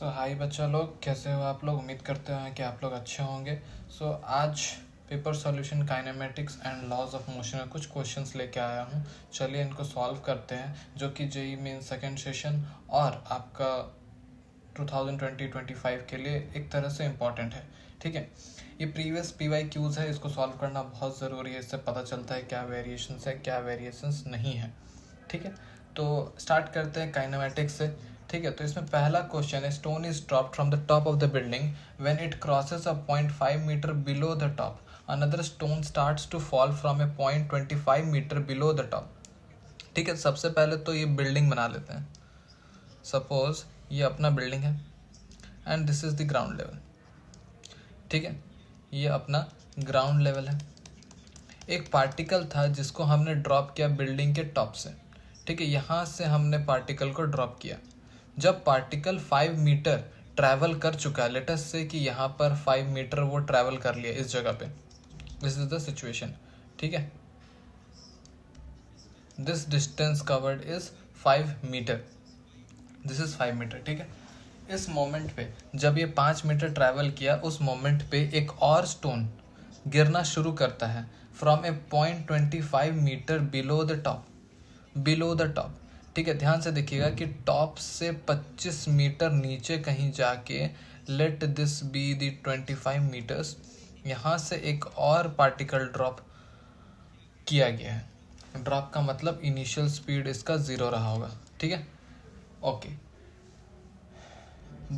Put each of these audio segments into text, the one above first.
हाय बच्चा लोग, कैसे हो आप लोग। उम्मीद करते हैं कि आप लोग अच्छे होंगे। आज paper solution kinematics and laws of motion में कुछ क्वेश्चंस लेके आया हूँ। चलिए इनको सॉल्व करते हैं, जो कि जेई मेन सेकेंड सेशन और आपका 2020-25 के लिए एक तरह से इम्पॉर्टेंट है। ठीक है, ये प्रीवियस PYQs है, इसको सॉल्व करना बहुत ज़रूरी है। इससे पता चलता है क्या वेरिएशंस है, क्या वेरिएशंस नहीं है। ठीक है, तो स्टार्ट करते हैं काइनेमेटिक्स से। ठीक है, तो इसमें पहला क्वेश्चन है, stone is dropped from the top of the building when it crosses a 0.5 metre below the top. Another stone starts to fall from a 0.25 metre below the top. ठीक है, सबसे पहले तो ये बिल्डिंग बना लेते हैं। सपोज ये अपना बिल्डिंग है and this is the ground level. ठीक है, ये अपना ग्राउंड लेवल है। एक पार्टिकल था जिसको हमने ड्रॉप किया बिल्डिंग के टॉप से। ठीक है, यहाँ से हमने पार्टिकल को ड्रॉप किया। जब पार्टिकल 5 मीटर ट्रैवल कर चुका है, लेट अस से कि यहाँ पर 5 मीटर वो ट्रैवल कर लिया इस जगह पे। This is the situation. ठीक है, this distance covered is 5 metre. This is 5 metre. ठीक है, इस मोमेंट पे जब ये 5 मीटर ट्रैवल किया, उस मोमेंट पे एक और स्टोन गिरना शुरू करता है from a 0.25 metre below the top. Below the top. ठीक है, ध्यान से देखिएगा कि टॉप से 25 मीटर नीचे कहीं जाके let this be the 25 metres, यहाँ से एक और पार्टिकल ड्रॉप किया गया है। ड्रॉप का मतलब इनिशियल स्पीड इसका 0 रहा होगा। ठीक है, okay.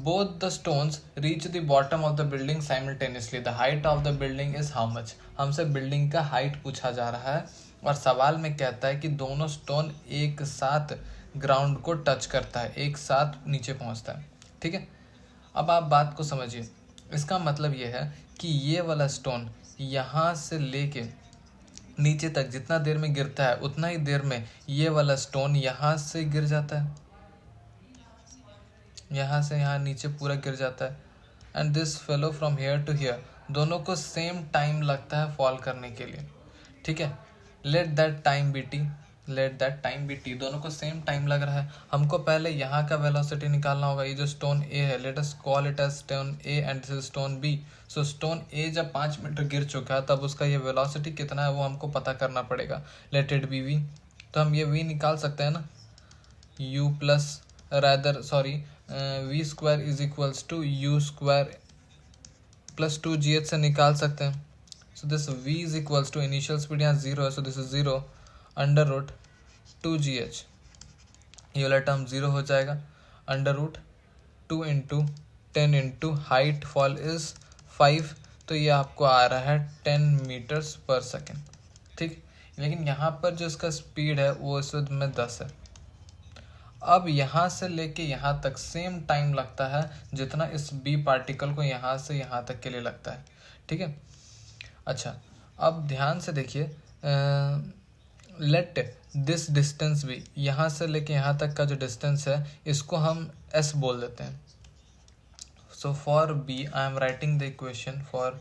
Both the stones reach the bottom of the building simultaneously. The height of the building is how much? हमसे बिल्डिंग का हाइट पूछा जा रहा है और सवाल में कहता है कि दोनों स्टोन एक साथ ग्राउंड को टच करता है, एक साथ नीचे पहुंचता है। ठीक है, अब आप बात को समझिए। इसका मतलब ये है कि ये वाला स्टोन यहाँ से लेके नीचे तक जितना देर में गिरता है, उतना ही देर में ये वाला स्टोन यहाँ से गिर जाता है, यहाँ से यहाँ नीचे पूरा गिर जाता है। And this fellow from here to here, दोनों को सेम टाइम लगता है फॉल करने के लिए। ठीक है, let that time be T. Let that time be T, दोनों को सेम टाइम लग रहा है। हमको पहले यहाँ का वेलोसिटी निकालना होगा। ये जो स्टोन ए है, let us call it as stone A and this is stone B. So stone A जब 5 मीटर गिर चुका है, तब उसका ये वेलोसिटी कितना है वो हमको पता करना पड़ेगा। Let it be V. तो हम ये वी निकाल सकते हैं ना, u plus rather sorry V square is equals to U square plus 2gh से निकाल सकते हैं। So this v is equals to, initial speed यहाँ 0 है, so this is 0 under root 2gh। ये वाला टर्म 0 हो जाएगा। Under root 2 into 10 into height fall is 5, तो ये आपको आ रहा है 10 मीटर्स पर सेकेंड। ठीक, लेकिन यहाँ पर जो इसका स्पीड है वो इस वक्त में 10 है। अब यहाँ से लेके यहाँ तक सेम टाइम लगता है जितना इस बी पार्टिकल को यहाँ से यहाँ तक के लिए लगता है। ठीक है, अच्छा अब ध्यान से देखिए। लेट दिस डिस्टेंस भी, यहाँ से लेके यहाँ तक का जो डिस्टेंस है इसको हम s बोल देते हैं। So for B I am writing the equation for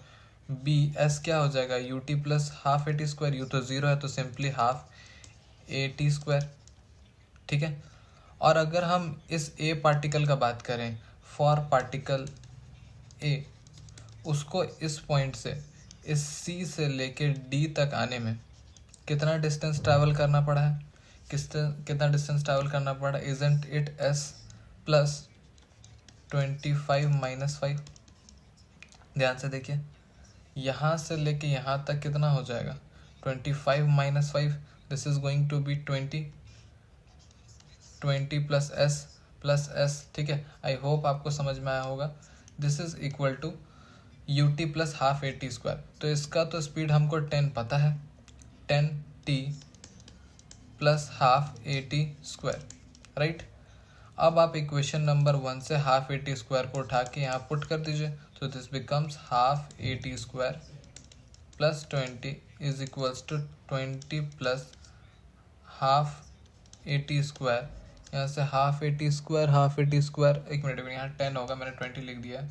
B. s क्या हो जाएगा, U T plus half A T square. U तो 0 है तो simply half A T square. ठीक है, और अगर हम इस ए पार्टिकल का बात करें, फॉर पार्टिकल ए, उसको इस पॉइंट से इस सी से लेके डी तक आने में कितना डिस्टेंस ट्रैवल करना पड़ा है, कितना डिस्टेंस ट्रैवल करना पड़ा। Isn't it S plus 25 minus 5। ध्यान से देखिए, यहाँ से लेके यहाँ तक कितना हो जाएगा, 25 minus 5, this is going to be 20 plus S. ठीक है, आई होप आपको समझ में आया होगा। This is equal to U T plus half A T square. तो इसका तो स्पीड हमको 10 पता है, 10t plus half A T square, right. अब आप इक्वेशन नंबर 1 से हाफ ए टी स्क्वायर को उठा के यहाँ पुट कर दीजिए, तो this becomes half A T square plus 20 is equals to 20 plus half A T square. यहाँ से हाफ ए टी स्क्वायर, एक मिनट में यहाँ 10 होगा, मैंने 20 लिख दिया।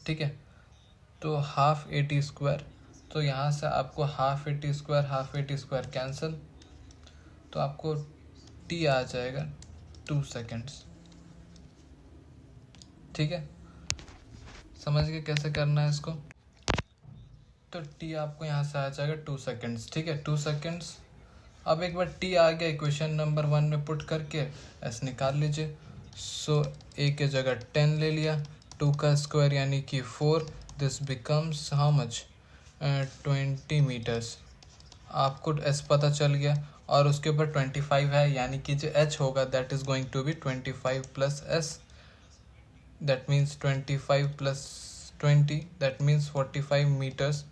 ठीक है, तो हाफ ए टी स्क्वायर, तो यहाँ से आपको half A T square cancel, तो आपको टी आ जाएगा 2 सेकेंड्स। ठीक है, समझ गए कैसे करना है इसको। तो टी आपको यहाँ से आ जाएगा 2 सेकेंड्स, ठीक है 2 सेकेंड्स। अब एक बार टी आ गया इक्वेशन नंबर 1 में पुट करके एस निकाल लीजिए। सो ए के जगह 10 ले लिया, 2 का स्क्वायर यानी कि 4, this becomes how much 20 metres. आपको एस पता चल गया और उसके ऊपर 25 है, यानी कि जो एच होगा that is going to be 25 plus S, that means 25 plus 20 that means 45 metres.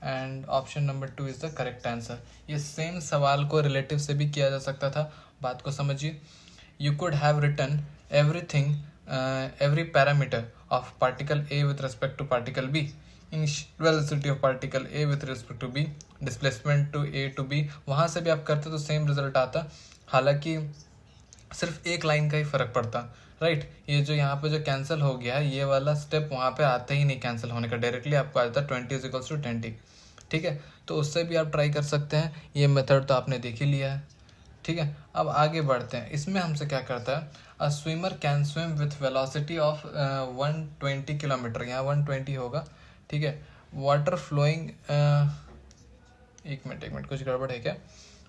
And option number 2 is the correct answer. ये सेम सवाल को रिलेटिव से भी किया जा सकता था, बात को समझिए। You could have written everything every parameter of particle A with respect to particle B, initial velocity of particle A with respect to B, displacement to A to B, वहाँ से भी आप करते तो सेम रिजल्ट आता, हालांकि सिर्फ एक लाइन का ही फर्क पड़ता, राइट। ये जो यहाँ पे जो कैंसिल हो गया है ये वाला स्टेप वहाँ पे आते ही नहीं कैंसिल होने का, डायरेक्टली आपको आ जाता है 20 = 20, ठीक है। तो उससे भी आप ट्राई कर सकते हैं, ये मेथड तो आपने देख ही लिया है, ठीक है। अब आगे बढ़ते हैं, इसमें हमसे क्या करता है, अ swimmer can swim with velocity of 120 kilometre, यहाँ 120 होगा, ठीक है। वाटर फ्लोइंग, एक मिनट कुछ गड़बड़ है क्या,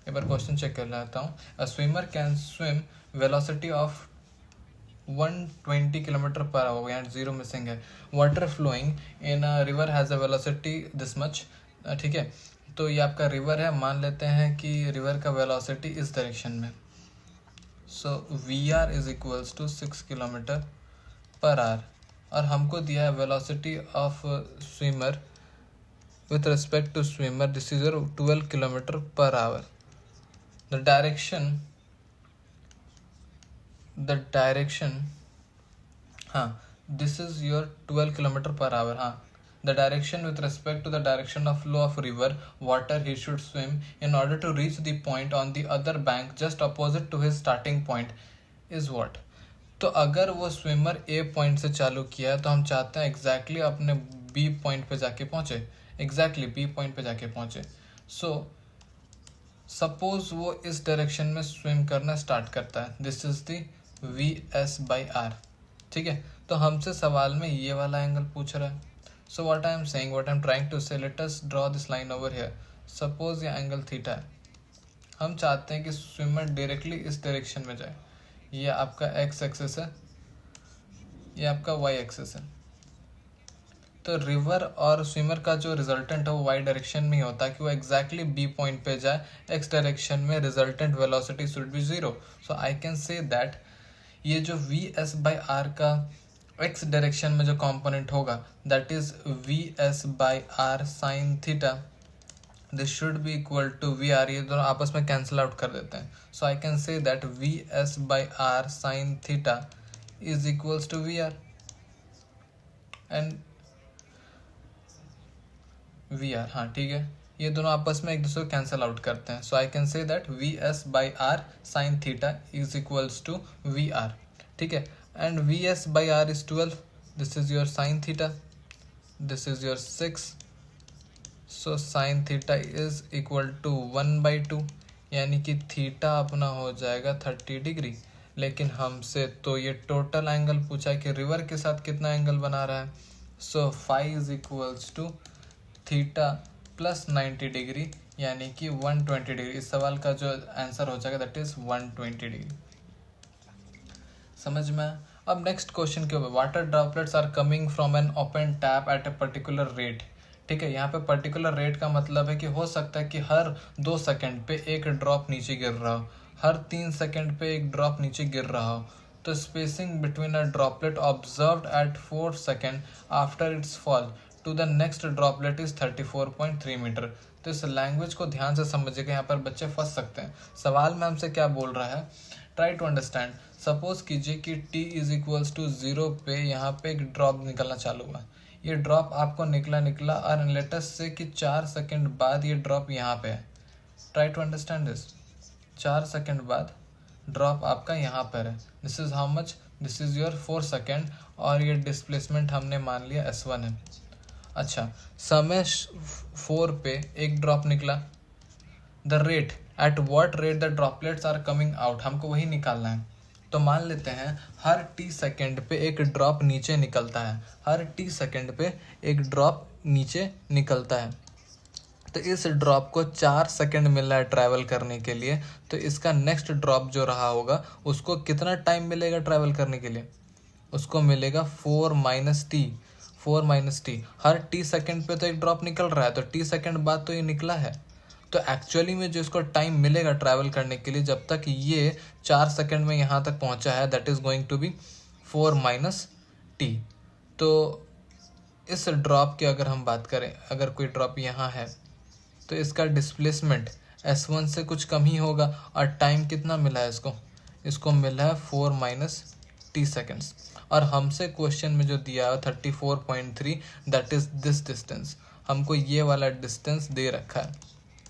एक बार क्वेश्चन चेक कर लेता हूँ। A swimmer can swim velocity of 120 kilometre per hour, यहाँ 0 मिसिंग है। Water flowing in a river has a velocity this much, ठीक है। तो ये आपका रिवर है, मान लेते हैं कि रिवर का वेलोसिटी इस डायरेक्शन में, so VR is equals to 6 kilometer per hour, और हमको दिया है velocity of swimmer with respect to swimmer, this is 12 kilometer per hour. The direction, हाँ this is your 12 kilometer per hour, हाँ। The direction with respect to the direction of flow of river water he should swim in order to reach the point on the other bank just opposite to his starting point is what? तो अगर वो swimmer A point से चालू किया है तो हम चाहते हैं एग्जैक्टली अपने B पॉइंट पे जाके पहुंचे, एग्जैक्टली B पॉइंट पे जाके पहुंचे। सो सपोज वो इस डायरेक्शन में स्विम करना स्टार्ट करता है, दिस इज द VS/R, ठीक है। तो हमसे सवाल में ये वाला एंगल पूछ रहा है। So what I am saying, what I am trying to say, let us draw this line over here. Suppose ये एंगल थीटा है, हम चाहते हैं कि स्विमर डायरेक्टली इस डायरेक्शन में जाए, ये आपका x एक्सिस है, ये आपका y एक्सिस है। तो रिवर और स्विमर का जो रिजल्टेंट है वो y डायरेक्शन में ही होता है कि वो एग्जैक्टली B पॉइंट पे जाए, x डायरेक्शन में resultant velocity should be 0। So I can say that ये जो VS/R का x डायरेक्शन में जो कंपोनेंट होगा that is VS/R sine theta, this should be equal to VR, ये दोनों आपस में कैंसिल आउट कर देते हैं। So I can say that VS/R sine theta is equals to VR and VR, हाँ ठीक है, ये दोनों आपस में एक दूसरे को कैंसिल आउट करते हैं। So I can say that VS/R sine theta is equals to VR, ठीक है। And VS/R is 12, this is your sin theta, this is your 6, so sin theta is equal to 1/2, यानी कि theta अपना हो जाएगा 30 degree. लेकिन हमसे तो ये टोटल एंगल पूछा कि रिवर के साथ कितना एंगल बना रहा है, so phi is equals to theta plus 90 degree, यानी कि 120 डिग्री। इस सवाल का जो आंसर हो जाएगा दैट इज 120 डिग्री, समझ में। अब नेक्स्ट क्वेश्चन के ऊपर, water droplets are coming from an open tap at a particular rate, ठीक है। यहाँ पे पर्टिकुलर रेट का मतलब है कि हो सकता है कि हर 2 सेकंड पे एक ड्रॉप नीचे गिर रहा हो, हर 3 सेकंड पे एक ड्रॉप नीचे गिर रहा हो। तो spacing between a droplet observed at 4 second after its fall to the next droplet is 34.3 metre. तो इस लैंग्वेज को ध्यान से समझिएगा, यहाँ पर बच्चे फंस सकते हैं। सवाल में हमसे क्या बोल रहा है, ट्राई टू अंडरस्टैंड। सपोज कीजिए कि t इज इक्वल्स टू 0 पे यहाँ पे एक ड्रॉप निकलना चालू हुआ, ये ड्रॉप आपको निकला और लेटस से कि 4 सेकंड बाद ये ड्रॉप यहाँ पे है। Try to understand this, 4 second बाद ड्रॉप आपका यहाँ पर है, this is how much, this is your 4 second, और ये डिस्प्लेसमेंट हमने मान लिया S1 है। अच्छा, समय 4 पे एक ड्रॉप निकला, the rate at what rate the droplets are coming out, हमको वही निकालना है। तो मान लेते हैं हर t सेकेंड पे एक ड्रॉप नीचे निकलता है, हर t सेकेंड पे एक ड्रॉप नीचे निकलता है। तो इस ड्रॉप को 4 सेकेंड मिल रहा है ट्रैवल करने के लिए, तो इसका नेक्स्ट ड्रॉप जो रहा होगा उसको कितना टाइम मिलेगा ट्रैवल करने के लिए? उसको मिलेगा 4 माइनस टी, 4 माइनस टी। हर टी सेकेंड पे तो एक ड्रॉप निकल रहा है, तो टी सेकेंड बाद तो ये निकला है। तो एक्चुअली में जो इसको टाइम मिलेगा ट्रैवल करने के लिए जब तक ये 4 सेकेंड में यहाँ तक पहुँचा है, that is going to be 4 minus t. तो इस ड्रॉप की अगर हम बात करें, अगर कोई ड्रॉप यहाँ है तो इसका डिस्प्लेसमेंट S1 से कुछ कम ही होगा, और टाइम कितना मिला है इसको? इसको मिला है 4 माइनस टी सेकेंड्स। और हमसे क्वेश्चन में जो दिया है 34.3, दैट इज दिस डिस्टेंस। हमको ये वाला डिस्टेंस दे रखा है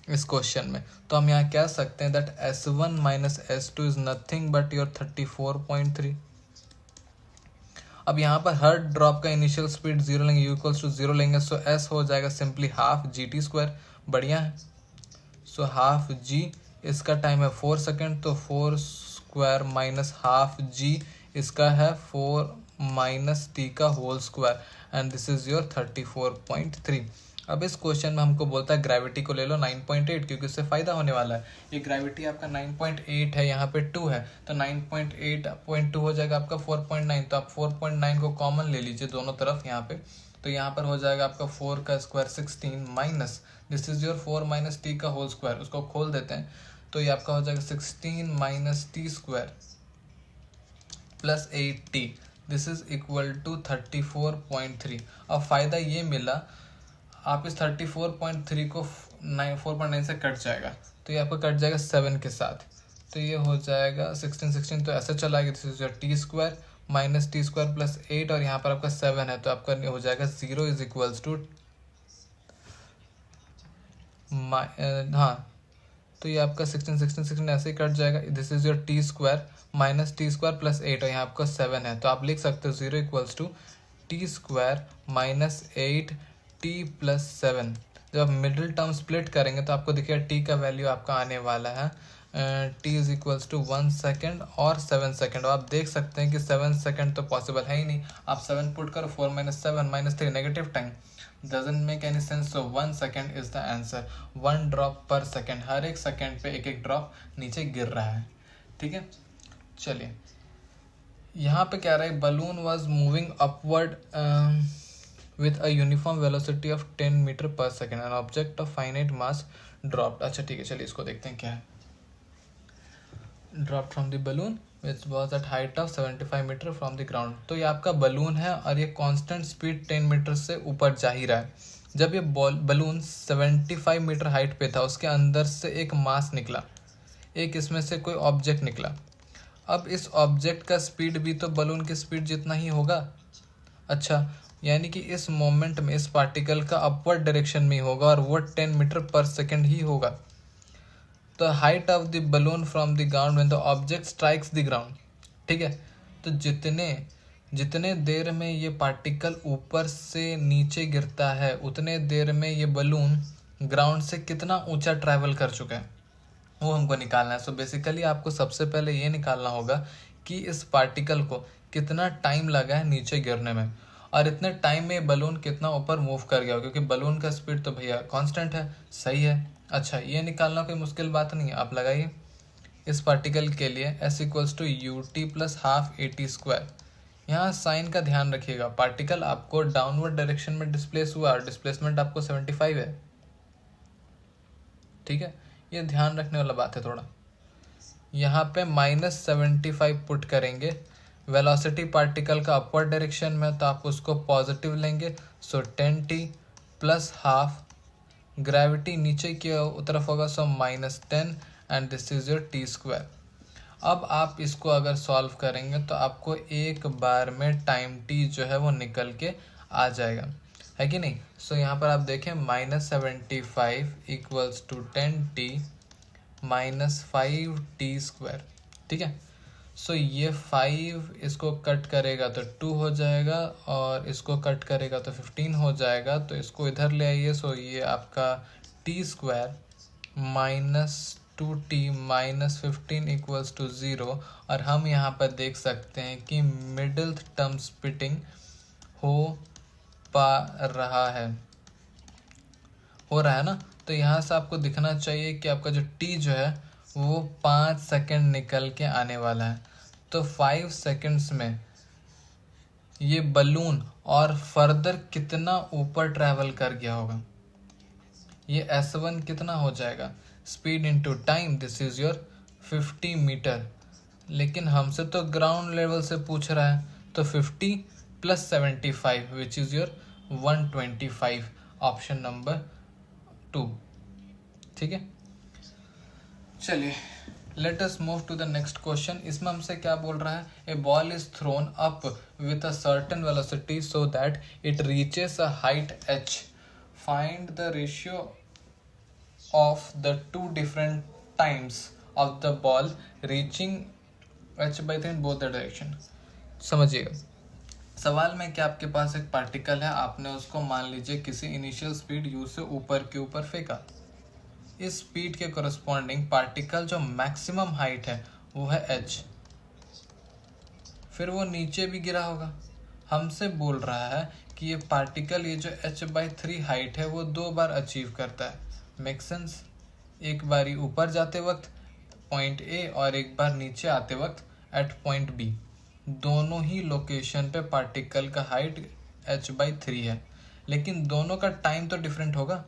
इस क्वेश्चन में। तो हम यहाँ कह सकते हैं that S1 minus S2 is nothing but your 34.3। अब यहाँ पर हर ड्रॉप का इनिशियल स्पीड 0 लेंगे, u इक्वल्स टू 0 लेंगे, सो S हो जाएगा सिंपली हाफ GT स्क्वायर। बढ़िया है। सो हाफ जी, इसका टाइम है 4 सेकेंड, तो 4 स्क्वायर माइनस हाफ जी इसका है 4 माइनस टी का whole square, and this is your 34.3। अब इस क्वेश्चन में हमको बोलता है ग्रेविटी को ले लो 9.8, क्योंकि उससे फ़ायदा होने वाला है। ये ग्रेविटी आपका 9.8 है, यहाँ पे 2 है, तो 9.8.2 हो जाएगा आपका 4.9। तो आप 4.9 को कॉमन ले लीजिए दोनों तरफ यहाँ पे, तो यहाँ पर हो जाएगा आपका 4 का square 16 minus this is your 4 minus t का होल स्क्वायर। उसको खोल देते हैं तो ये आपका हो जाएगा 16 minus t square plus 8t, this is equal to 34.3। अब फ़ायदा ये मिला, आप इस 34.3 को 4.9 से कट जाएगा, तो ये आपका कट जाएगा 7 के साथ, तो ये हो जाएगा 16, तो ऐसे चला गया। This is your T square minus t square plus 8, और यहाँ पर आपका 7 है, तो आपका हो जाएगा 0 इज इक्वल्स टू हाँ, तो ये आपका 16 ऐसे ही कट जाएगा। This is your T square minus t square plus 8, और यहाँ आपका 7 है, तो आप लिख सकते हो 0 equals to t square minus 8 t plus 7। जब आप मिडिल टर्म स्प्लिट करेंगे तो आपको देखिए टी का वैल्यू आपका आने वाला है t is equals to 1 second और 7 सेकेंड। आप देख सकते हैं कि 7 सेकेंड तो पॉसिबल है ही नहीं। आप 7 पुट करो, 4 minus 7 minus 3, negative time, doesn't make any sense, so 1 second is the answer। 1 drop पर सेकेंड, हर एक सेकेंड पे एक एक ड्रॉप नीचे गिर रहा है। ठीक है, चलिए यहाँ पे क्या रहा है, balloon was moving upward with a uniform velocity of 10 metre per second, an object of finite mass dropped। अच्छा ठीक है, चलिए इसको देखते हैं क्या है। dropped from the balloon which was at height of 75 metre from the ground। तो ये आपका बलून है और ये कांस्टेंट स्पीड 10 मीटर से ऊपर जा ही रहा है। जब ये बलून 75 मीटर हाइट पे था, उसके अंदर से एक मास निकला, एक इसमें से कोई ऑब्जेक्ट निकला। अब इस ऑब्जेक्ट का स्पीड भी तो बलून की स्पीड जितना ही होगा। अच्छा, यानी कि इस मोमेंट में इस पार्टिकल का अपवर्ड डायरेक्शन में ही होगा और वो 10 मीटर पर सेकेंड ही होगा। तो height of the balloon from the ground when the object strikes the ground. ठीक है, तो जितने देर में ये पार्टिकल ऊपर से नीचे गिरता है, उतने देर में ये बलून ग्राउंड से कितना ऊंचा ट्रैवल कर चुका है वो हमको निकालना है। सो बेसिकली आपको सबसे पहले ये निकालना होगा कि इस पार्टिकल को कितना टाइम लगा है नीचे गिरने में, और इतने टाइम में बलून कितना ऊपर मूव कर गया, क्योंकि बलून का स्पीड तो भैया कांस्टेंट है। सही है। अच्छा, ये निकालना कोई मुश्किल बात नहीं है, आप लगाइए इस पार्टिकल के लिए s equals to U T plus half A T square. यहाँ साइन का ध्यान रखिएगा, पार्टिकल आपको डाउनवर्ड डायरेक्शन में डिस्प्लेस हुआ और डिस्प्लेसमेंट आपको 75 है। ठीक है, ये ध्यान रखने वाला बात है थोड़ा। यहाँ पे -75 पुट करेंगे, वेलोसिटी पार्टिकल का अपवर्ड डायरेक्शन में, तो आप उसको पॉजिटिव लेंगे, सो 10t प्लस हाफ, ग्रेविटी नीचे की तरफ होगा, सो -10, and this is your T square. अब आप इसको अगर सॉल्व करेंगे तो आपको एक बार में टाइम t जो है वो निकल के आ जाएगा, है कि नहीं। सो यहाँ पर आप देखें -75 equals to 10t minus 5t square. ठीक है, सो ये 5 इसको कट करेगा तो 2 हो जाएगा, और इसको कट करेगा तो 15 हो जाएगा, तो इसको इधर ले आइए। सो ये आपका t square minus 2t minus 15 equals to 0, और हम यहाँ पर देख सकते हैं कि मिडिल टर्म स्प्लिटिंग हो रहा है ना। तो यहाँ से आपको दिखना चाहिए कि आपका जो t जो है वो 5 सेकेंड निकल के आने वाला है। तो 5 सेकेंड्स में ये बलून और फर्दर कितना ऊपर ट्रैवल कर गया होगा, ये s1 कितना हो जाएगा, speed into time, this is your 50 metre. लेकिन हमसे तो ग्राउंड लेवल से पूछ रहा है, तो 50 plus 75 which is your 125, option number 2। ठीक है, चलिए let us move to the next question. इसमें हमसे क्या बोल रहा है, a ball is thrown up with a certain velocity so that it reaches a height h, find the ratio of the two different times of the ball reaching h/3 in both the direction। समझिएगा, सवाल में क्या आपके पास एक particle है, आपने उसको मान लीजिए किसी इनिशियल स्पीड u से ऊपर के ऊपर फेंका। इस स्पीड के कोरस्पॉन्डिंग पार्टिकल जो मैक्सिमम हाइट है वो है h, फिर वो नीचे भी गिरा होगा। हमसे बोल रहा है कि ये पार्टिकल ये जो h/3 हाइट है वो 2 बार अचीव करता है। मेक सेंस, एक बारी ऊपर जाते वक्त पॉइंट ए और एक बार नीचे आते वक्त एट पॉइंट बी। दोनों ही लोकेशन पे पार्टिकल का हाइट h/3 है, लेकिन दोनों का टाइम तो डिफरेंट होगा।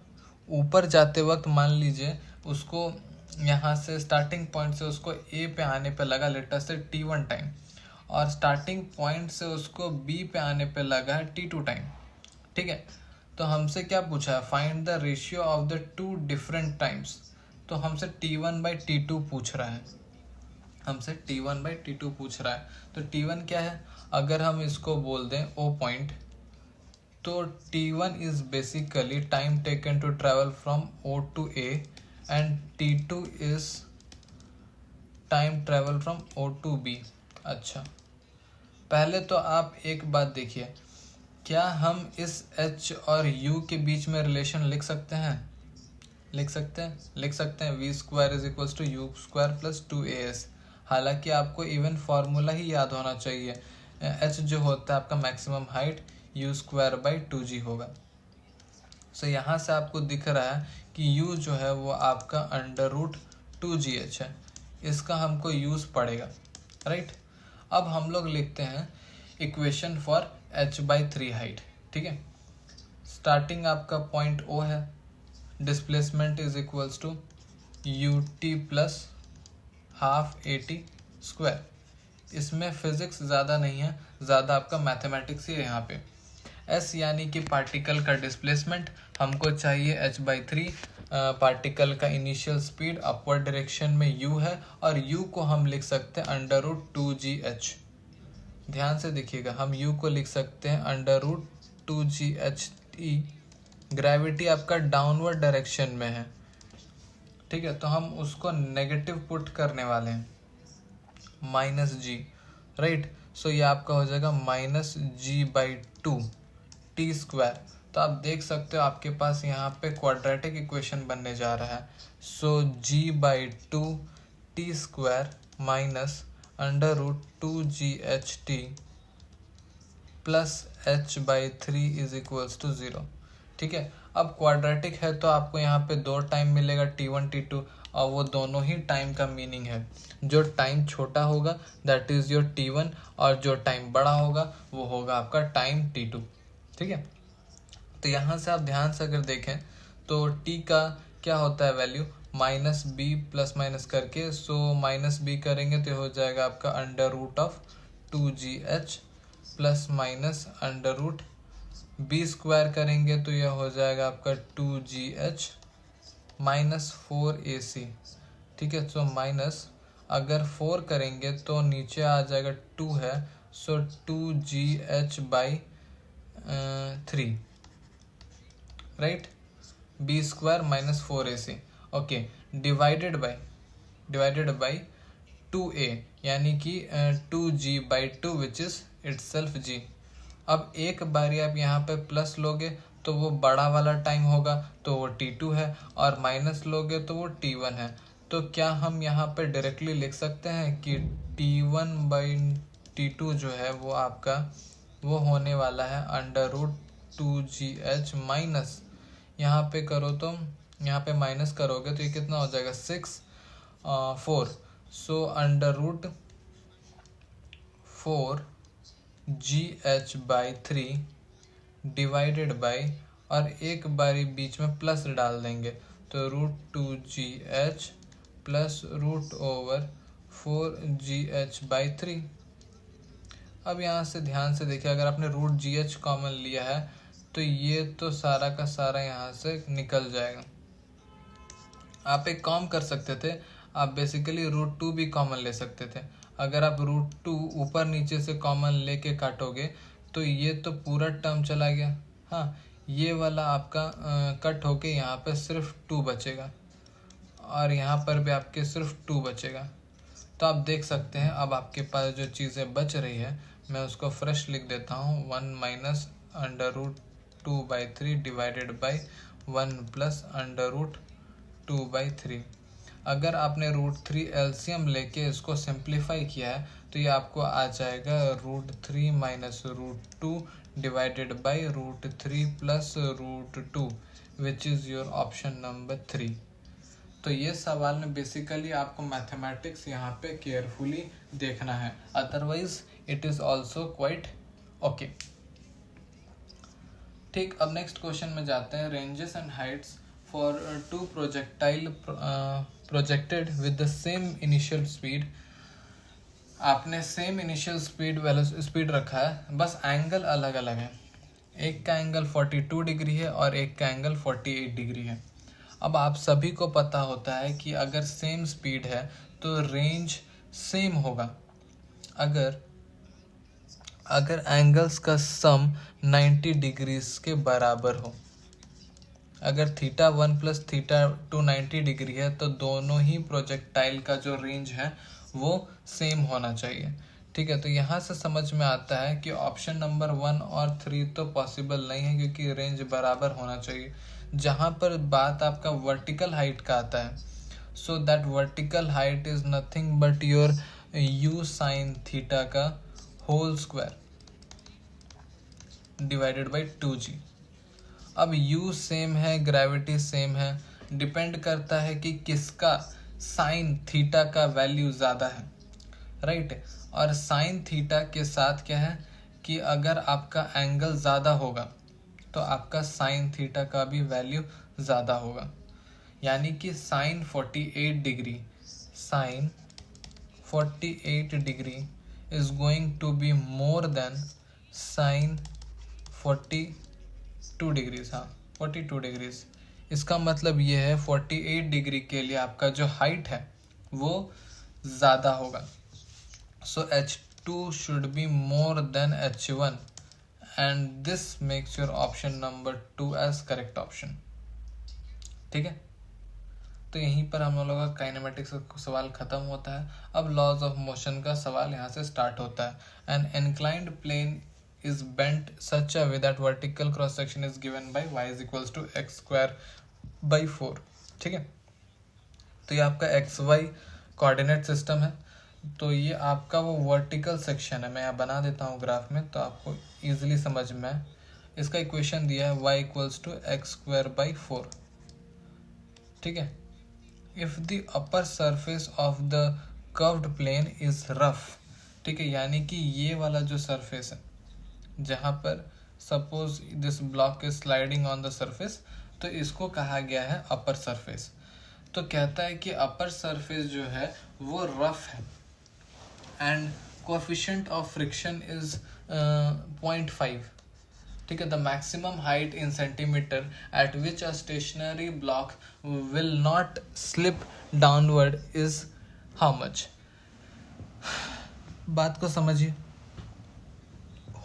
ऊपर जाते वक्त मान लीजिए उसको यहाँ से स्टार्टिंग पॉइंट से उसको ए पे आने पे लगा लेटर से t1 टाइम, और स्टार्टिंग पॉइंट से उसको बी पे आने पे लगा है t2 टाइम। ठीक है, तो हमसे क्या पूछा है, find the ratio of the two different times. तो हमसे t1/t2 पूछ रहा है, हमसे t1/t2 पूछ रहा है। तो t1 क्या है, अगर हम इसको बोल दें o पॉइंट, तो t1 is basically time taken to travel from o to a and t2 is time travel from o to b। अच्छा, पहले तो आप एक बात देखिए, क्या हम इस h और u के बीच में रिलेशन लिख सकते हैं? लिख सकते हैं v² is equals to u² plus 2as। हालांकि आपको इवन फार्मूला ही याद होना चाहिए, h जो होता है आपका मैक्सिमम हाइट u²/2g होगा। सो यहाँ से आपको दिख रहा है कि u जो है वो आपका √2gh है, इसका हमको यूज़ पड़ेगा, राइट। अब हम लोग लिखते हैं इक्वेशन फॉर h/3 हाइट। ठीक है, स्टार्टिंग आपका पॉइंट O है, displacement is equals to ut plus half at²। इसमें फिजिक्स ज़्यादा नहीं है, ज़्यादा आपका मैथमेटिक्स ही है यहाँ पे। s यानी कि पार्टिकल का डिस्प्लेसमेंट, हमको चाहिए h/3। पार्टिकल का इनिशियल स्पीड अपवर्ड डायरेक्शन में u है, और u को हम लिख सकते हैं √2gh। ध्यान से देखिएगा, हम u को लिख सकते हैं √2gh। ग्रेविटी आपका डाउनवर्ड डायरेक्शन में है, ठीक है, तो हम उसको नेगेटिव पुट करने वाले हैं, -g, राइट। सो ये आपका हो जाएगा -g/2 t²। तो आप देख सकते हो आपके पास यहाँ पे क्वाड्रेटिक इक्वेशन बनने जा रहा है। So g/2 t² minus √2ght plus h/3 is equals to 0। ठीक है, अब क्वाड्रेटिक है तो आपको यहाँ पे 2 टाइम मिलेगा, t1 t2, और वो दोनों ही टाइम का मीनिंग है, जो टाइम छोटा होगा दैट इज योर t1, और जो टाइम बड़ा होगा वो होगा आपका टाइम t2। ठीक है, तो यहाँ से आप ध्यान से अगर देखें तो t का क्या होता है वैल्यू, -b प्लस माइनस करके, सो -b करेंगे तो हो जाएगा आपका √2gh प्लस माइनस √b² करेंगे तो यह हो जाएगा आपका 2gh माइनस 4ac। ठीक है, सो माइनस अगर 4 करेंगे तो नीचे आ जाएगा 2 है, सो 2gh/3, right, b² minus 4ac। Okay, divided by 2a यानी कि 2g/2 which is itself g। अब एक बारी आप यहाँ पे प्लस लोगे तो वो बड़ा वाला टाइम होगा तो वो t2 है, और माइनस लोगे तो वो t1 है। तो क्या हम यहाँ पे डायरेक्टली लिख सकते हैं कि T1/T2 जो है वो आपका वो होने वाला है √2GH माइनस, यहाँ पे करो तो यहाँ पे माइनस करोगे तो ये कितना हो जाएगा 4, सो √4GH/3 डिवाइडेड बाई, और एक बारी बीच में प्लस डाल देंगे तो √2GH प्लस √4GH/3। अब यहाँ से ध्यान से देखिए, अगर आपने √GH कॉमन लिया है तो ये तो सारा का सारा यहाँ से निकल जाएगा। आप एक काम कर सकते थे, आप बेसिकली √2 भी कॉमन ले सकते थे। अगर आप √2 ऊपर नीचे से कॉमन लेके काटोगे तो ये तो पूरा टर्म चला गया। हाँ, ये वाला आपका कट होके यहाँ पे सिर्फ 2 बचेगा, और यहाँ पर भी आपके सिर्फ 2 बचेगा। तो आप देख सकते हैं अब आपके पास जो चीज़ें बच रही है, मैं उसको फ्रेश लिख देता हूँ, 1 माइनस √2/3 डिवाइडेड बाई 1 प्लस √2/3। अगर आपने √3 एलसीएम लेके इसको सिंप्लीफाई किया है तो ये आपको आ जाएगा √3 minus √2 divided by √3 plus √2, which is your option number 3। तो ये सवाल में बेसिकली आपको मैथमेटिक्स यहाँ पे केयरफुली देखना है, otherwise it is also quite okay. ठीक, अब नेक्स्ट क्वेश्चन में जाते हैं। Ranges and Heights for 2 projectile projected with the same initial speed. आपने सेम इनिशियल स्पीड रखा है, बस एंगल अलग अलग है। एक का एंगल 42 डिग्री है और एक का एंगल 48 डिग्री है। अब आप सभी को पता होता है कि अगर सेम स्पीड है तो रेंज सेम होगा। अगर एंगल्स का सम 90 डिग्रीज के बराबर हो, अगर θ1 प्लस θ2 90 डिग्री है तो दोनों ही प्रोजेक्टाइल का जो रेंज है वो सेम होना चाहिए। ठीक है, तो यहाँ से समझ में आता है कि ऑप्शन नंबर 1 और 3 तो पॉसिबल नहीं है, क्योंकि रेंज बराबर होना चाहिए। जहाँ पर बात आपका वर्टिकल हाइट का आता है, so that vertical height is nothing but your u sin theta का whole square divided by 2g। अब u सेम है, ग्रेविटी सेम है, डिपेंड करता है कि किसका साइन थीटा का वैल्यू ज़्यादा है, राइट। और साइन थीटा के साथ क्या है कि अगर आपका एंगल ज़्यादा होगा तो आपका साइन थीटा का भी वैल्यू ज़्यादा होगा। यानी कि sine 48 degree is going to be more than sine 42 degrees. हाँ, 42 डिग्रीज। इसका मतलब ये है 48 डिग्री के लिए आपका जो हाइट है वो ज़्यादा होगा। So H2 should be more than H1 and this makes your option number 2 as correct option. ठीक है, तो यहीं पर हम लोगों का काइनेमेटिक्स का सवाल खत्म होता है। अब लॉज ऑफ मोशन का सवाल यहाँ से स्टार्ट होता है। An inclined plane is bent such a way that vertical cross section is given by y is equals to x square by 4। ठीक है, तो ये आपका xy कोऑर्डिनेट सिस्टम है, तो ये आपका वो वर्टिकल सेक्शन है। मैं यहाँ बना देता हूँ ग्राफ में तो आपको इजीली समझ में। इसका इक्वेशन दिया है y equals to x square by 4। ठीक है, if the upper surface of the curved plane is rough. ठीक है, यानी कि ये वाला जो सरफेस है जहाँ पर suppose this block is sliding on the surface, तो इसको कहा गया है अपर सरफेस। तो कहता है कि अपर सरफेस जो है वो रफ है and coefficient of friction is 0.5। ठीक है, the maximum height in centimetre at which a stationary block will not slip downward is how much. बात को समझिए,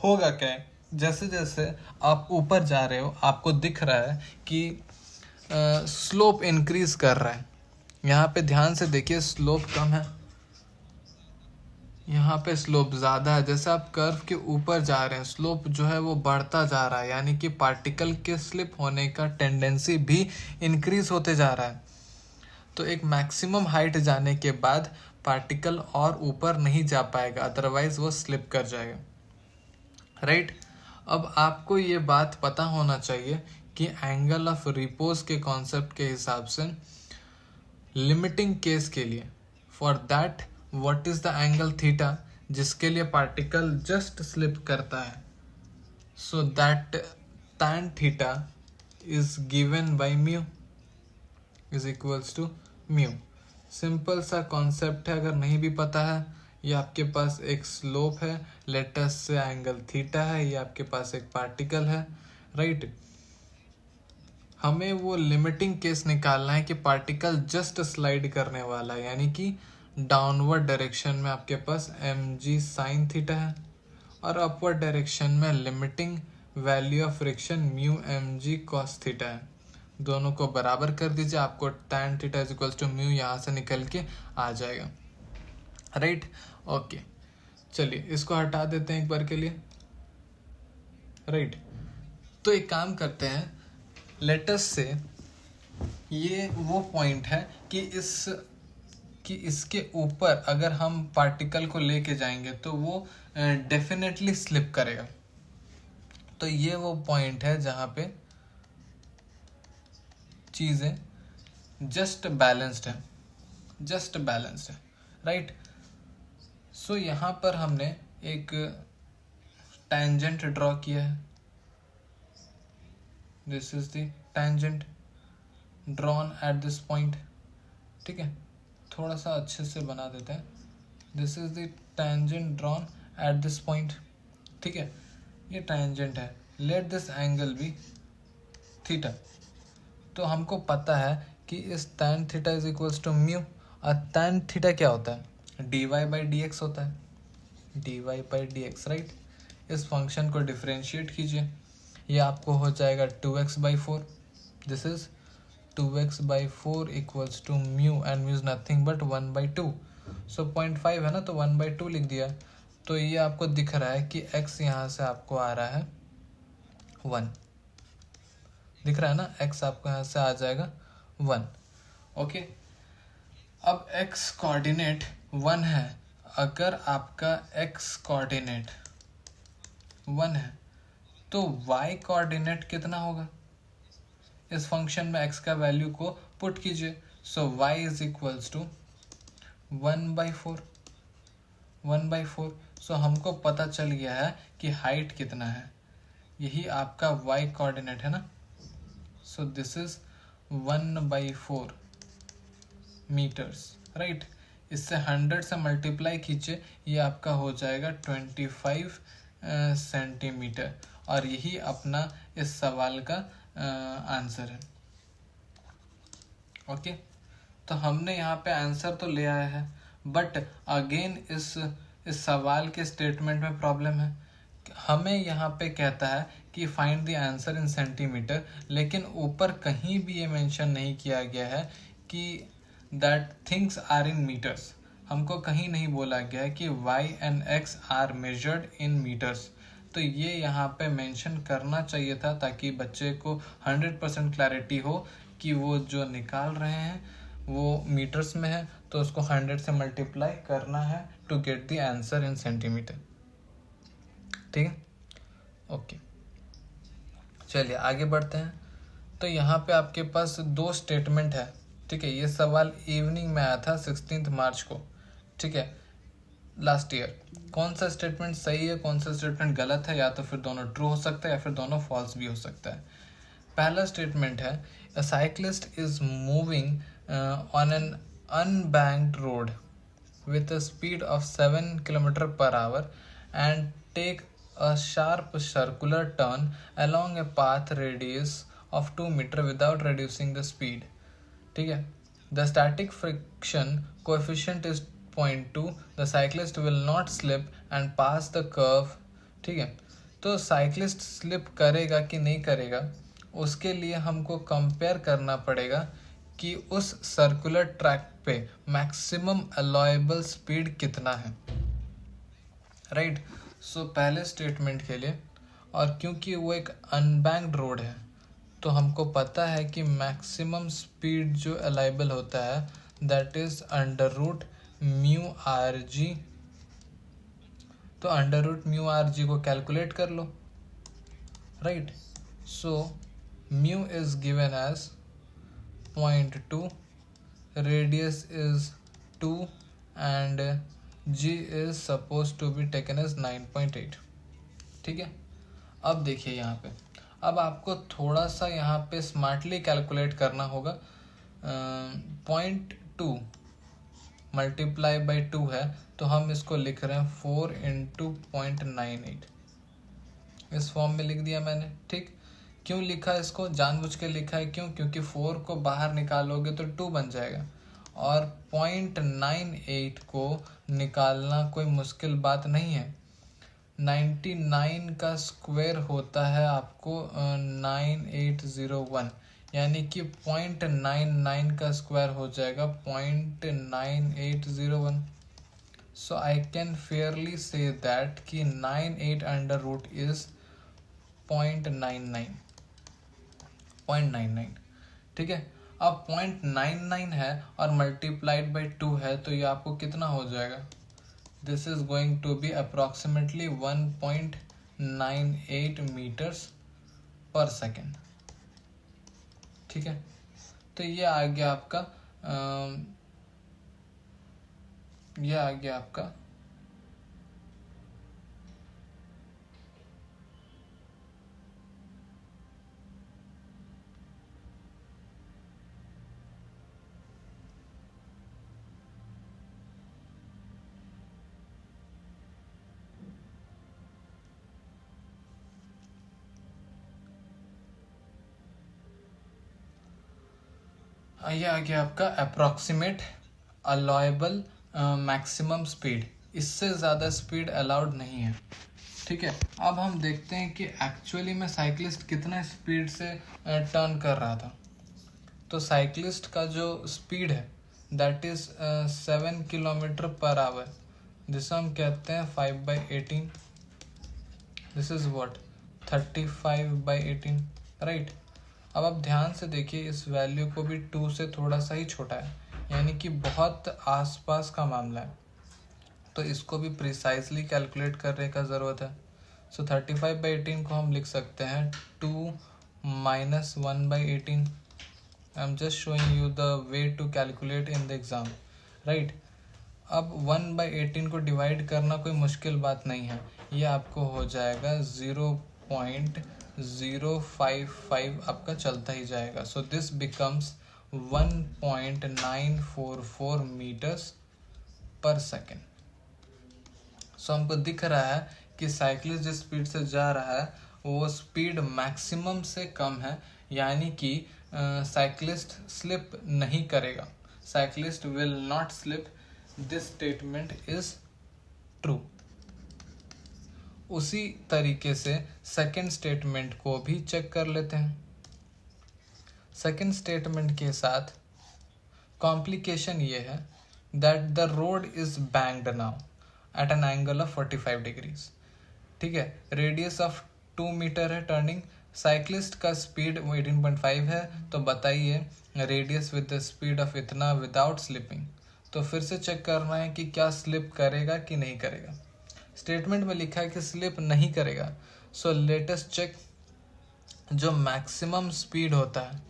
होगा क्या है, जैसे जैसे आप ऊपर जा रहे हो आपको दिख रहा है कि स्लोप इंक्रीज कर रहा है। यहाँ पे ध्यान से देखिए, स्लोप कम है, यहाँ पे स्लोप ज़्यादा है। जैसे आप कर्व के ऊपर जा रहे हैं स्लोप जो है वो बढ़ता जा रहा है, यानी कि पार्टिकल के स्लिप होने का टेंडेंसी भी इंक्रीज होते जा रहा है। तो एक मैक्सिमम हाइट जाने के बाद पार्टिकल और ऊपर नहीं जा पाएगा, अदरवाइज वो स्लिप कर जाएगा, राइट। अब आपको ये बात पता होना चाहिए कि एंगल ऑफ रिपोज के कॉन्सेप्ट के हिसाब से लिमिटिंग केस के लिए, for that what is the angle theta जिसके लिए पार्टिकल जस्ट स्लिप करता है, so that tan theta is given by mu is equals to mu. Simple सा कॉन्सेप्ट है, अगर नहीं भी पता है, ये आपके पास एक स्लोप है, लेटस से एंगल थीटा है, ये आपके पास एक पार्टिकल है, राइट। हमें वो लिमिटिंग केस निकालना है कि पार्टिकल जस्ट स्लाइड करने वाला है, यानी कि डाउनवर्ड डायरेक्शन में आपके पास mg साइन थीटा है और अपवर्ड डायरेक्शन में limiting value of friction mu mg cos theta है। दोनों को बराबर कर दीजिए, आपको tan theta is equals to mu यहाँ से निकल के आ जाएगा, राइट। ओके, चलिए इसको हटा देते हैं एक बार के लिए, राइट। तो एक काम करते हैं, लेटस से ये वो पॉइंट है कि इसके ऊपर अगर हम पार्टिकल को लेके जाएंगे तो वो डेफिनेटली स्लिप करेगा। तो ये वो पॉइंट है जहाँ पे चीज़ें जस्ट बैलेंस्ड है, राइट। सो यहाँ पर हमने एक टेंजेंट ड्रॉ किया है, this is the tangent drawn at this point, ठीक है। थोड़ा सा अच्छे से बना देते हैं, this is the tangent drawn at this point, ठीक है। ये टेंजेंट है, let this angle be theta. तो हमको पता है कि इस tan theta is equals to mu, और tan थीटा क्या होता है, dy बाई डी एक्स होता है, dy by d x, right. इस फंक्शन को डिफ्रेंशिएट कीजिए, ये आपको हो जाएगा 2x by 4, this is 2x by 4 equals to mu, and mu is nothing but 1 by 2, so 0.5 है ना, तो 1 बाई 2 लिख दिया। तो ये आपको दिख रहा है कि x यहाँ से आपको आ रहा है 1, दिख रहा है ना, x आपको यहाँ से आ जाएगा 1, ओके। अब x कोऑर्डिनेट 1 है, अगर आपका x कोऑर्डिनेट 1 है तो y कोऑर्डिनेट कितना होगा, इस फंक्शन में x का वैल्यू को पुट कीजिए, सो y इज इक्वल्स टू 1/4, सो हमको पता चल गया है कि हाइट कितना है, यही आपका y कोऑर्डिनेट है ना, so this is 1/4 metres, right. इससे 100 से मल्टीप्लाई कीजिए, ये आपका हो जाएगा 25 सेंटीमीटर, और यही अपना इस सवाल का आंसर है, ओके। तो हमने यहाँ पे आंसर तो ले आया है, बट अगेन इस सवाल के स्टेटमेंट में प्रॉब्लम है। हमें यहाँ पे कहता है कि find the answer in centimetre, लेकिन ऊपर कहीं भी ये मेंशन नहीं किया गया है कि that things are in metres. हमको कहीं नहीं बोला गया है कि y and x are measured in metres. तो ये यहाँ पे मेंशन करना चाहिए था, ताकि बच्चे को 100% क्लैरिटी हो कि वो जो निकाल रहे हैं वो मीटर्स में है, तो उसको 100 से मल्टीप्लाई करना है to get the answer in centimetre, ठीक है, ओके। चलिए आगे बढ़ते हैं। तो यहाँ पे आपके पास 2 स्टेटमेंट है, ठीक है। ये सवाल इवनिंग में आया था 16 मार्च को, ठीक है, लास्ट ईयर। कौन सा स्टेटमेंट सही है, कौन सा स्टेटमेंट गलत है, या तो फिर दोनों ट्रू हो सकता है या फिर दोनों फॉल्स भी हो सकता है। पहला स्टेटमेंट है, अ cyclist is moving on an unbanked road with a speed of 7 km/h and take a sharp circular turn along a path radius of 2 meter without reducing the speed, ठीक है। The static friction coefficient is 0.2, the cyclist will not slip and pass the curve, ठीक है। तो cyclist slip करेगा कि नहीं करेगा, उसके लिए हमको कंपेयर करना पड़ेगा कि उस सर्कुलर ट्रैक पे मैक्सिमम अलाउएबल स्पीड कितना है, राइट। सो पहले स्टेटमेंट के लिए, और क्योंकि वो एक अनबैंक्ड रोड है, तो हमको पता है कि मैक्सिमम स्पीड जो अलाइबल होता है that is under root mu r g. तो under root mu r g को कैलकुलेट कर लो, right. So mu is given as 0.2, radius is 2 and g is suppose to be taken as 9.8। ठीक है, अब देखिए यहाँ पे, अब आपको थोड़ा सा यहाँ पे स्मार्टली कैलकुलेट करना होगा। 0.2 मल्टीप्लाई बाई 2 है, तो हम इसको लिख रहे हैं 4 इंटू 0.98। इस फॉर्म में लिख दिया मैंने, ठीक। क्यों लिखा इसको, जानबूझ के लिखा है, क्यों? क्योंकि 4 को बाहर निकालोगे तो 2 बन जाएगा, और 0.98 को निकालना कोई मुश्किल बात नहीं है। 99 का स्क्वायर होता है आपको 9801, यानी कि 0.99 का स्क्वायर हो जाएगा 0.9801। So I can fairly say that कि 98 अंडर रूट इज 0.99। ठीक है, अब 0.99 है और मल्टीप्लाइड बाई 2 है, तो ये आपको कितना हो जाएगा? This is going to be approximately 1.98 meters per second। ठीक है, तो ये आ गया आपका अप्रोक्सीमेट अलाउएबल मैक्सिमम स्पीड। इससे ज़्यादा स्पीड अलाउड नहीं है। ठीक है, अब हम देखते हैं कि एक्चुअली में साइकिलिस्ट कितना स्पीड से टर्न कर रहा था। तो साइकिलिस्ट का जो स्पीड है that is 7 kilometre per our, जिसे हम कहते हैं 5/18। This is what 35/18, right. अब आप ध्यान से देखिए, इस वैल्यू को भी 2 से थोड़ा सा ही छोटा है, यानी कि बहुत आसपास का मामला है, तो इसको भी प्रिसाइजली कैलकुलेट करने का ज़रूरत है। सो 35/18 को हम लिख सकते हैं 2 minus 1/18। I am just showing you the way to calculate in the exam, right. अब 1/18 को डिवाइड करना कोई मुश्किल बात नहीं है, ये आपको हो जाएगा 0.055 आपका चलता ही जाएगा। सो दिस बिकम्स 1.944 मीटर्स पर सेकेंड। सो हमको दिख रहा है कि साइकिलिस्ट जिस स्पीड से जा रहा है वो स्पीड मैक्सिमम से कम है, यानी कि साइकिलिस्ट स्लिप नहीं करेगा। Cyclist will not slip. This statement is true. उसी तरीके से सेकंड स्टेटमेंट को भी चेक कर लेते हैं। सेकंड स्टेटमेंट के साथ कॉम्प्लिकेशन ये है that the road is banked now at an angle of 45 degrees. ठीक है, रेडियस ऑफ 2 मीटर है टर्निंग, साइकिलिस्ट का स्पीड 18.5 है, तो बताइए radius with the speed of इतना विदाउट स्लिपिंग। तो फिर से चेक करना है कि क्या स्लिप करेगा कि नहीं करेगा। स्टेटमेंट में लिखा है कि स्लिप नहीं करेगा। So let us check. जो मैक्सिमम स्पीड होता है